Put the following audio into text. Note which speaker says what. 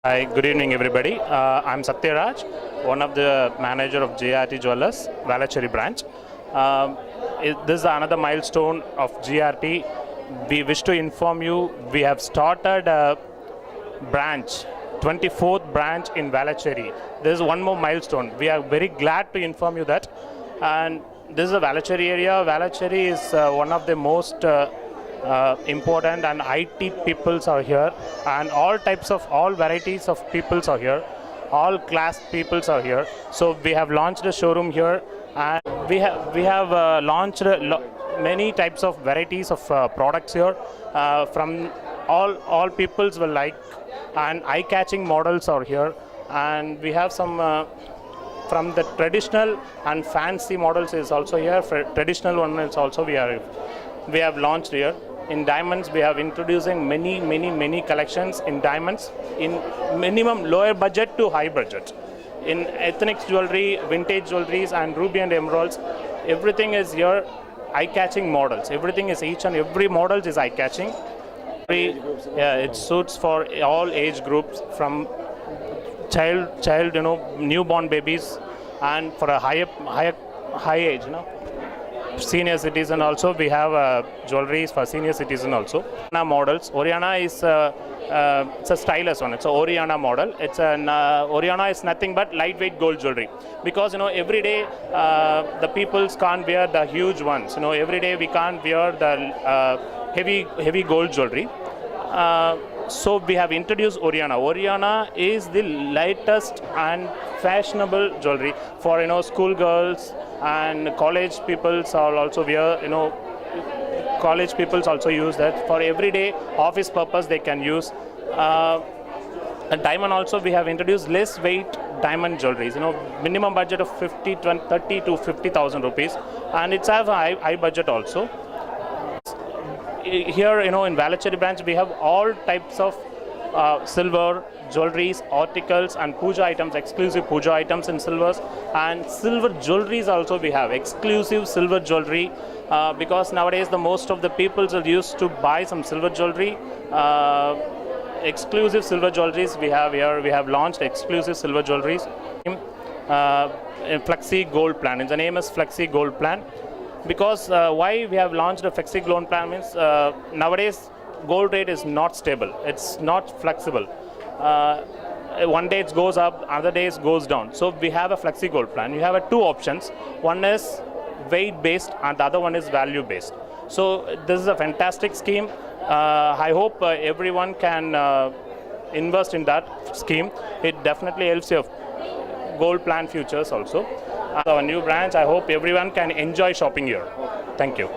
Speaker 1: Hi, good evening everybody. I'm Satyaraj, one of the manager of GRT Jewelers, Valacheri branch. This is another milestone of GRT. We wish to inform you we have started a branch, 24th branch in Valacheri. This is one more milestone. We are very glad to inform you that. And this is a Valacheri area. Valacheri is one of the most important and IT peoples are here, and all varieties of peoples are here, all class peoples are here. So we have launched a showroom here, and we have launched many types of varieties of products here from all peoples will like, and eye-catching models are here, and we have some from the traditional and fancy models is also here. For traditional one is also we have launched here. In diamonds, we have introducing many collections in diamonds, in minimum lower budget to high budget. In ethnic jewelry, vintage jewelries, and ruby and emeralds, everything is here. Eye-catching models. Everything is each and every model is eye-catching. Yeah, it suits for all age groups, from child, newborn babies, and for a high age, senior citizen also. We have jewelries for senior citizen also. Oriana models. Oriana is it's a stylish one. It's a Oriana model. Oriana is nothing but lightweight gold jewelry, because every day the peoples can't wear the huge ones. Every day we can't wear the heavy gold jewelry. So we have introduced Oriana. Oriana is the lightest and fashionable jewelry for school girls, and college peoples are also wear. College peoples also use that for everyday office purpose. They can use. A diamond also we have introduced less weight diamond jewelries. Minimum budget of 30 to 50,000 rupees, and it's have a high budget also. Here, in Valacheri branch, we have all types of silver jewelries, articles, and puja items, exclusive puja items in silvers, and silver jewelries also. We have exclusive silver jewelry because nowadays the most of the people are used to buy some silver jewelry. Exclusive silver jewelries we have here. We have launched exclusive silver jewelries. Flexi Gold Plan. The name is Flexi Gold Plan. Because why we have launched a Flexi Gold Plan means nowadays gold rate is not stable. It's not flexible. One day it goes up, other days goes down. So we have a Flexi Gold Plan. You have two options. One is weight based and the other one is value based. So this is a fantastic scheme. I hope everyone can invest in that scheme. It definitely helps your gold plan futures also. Our new branch, I hope everyone can enjoy shopping here. Thank you.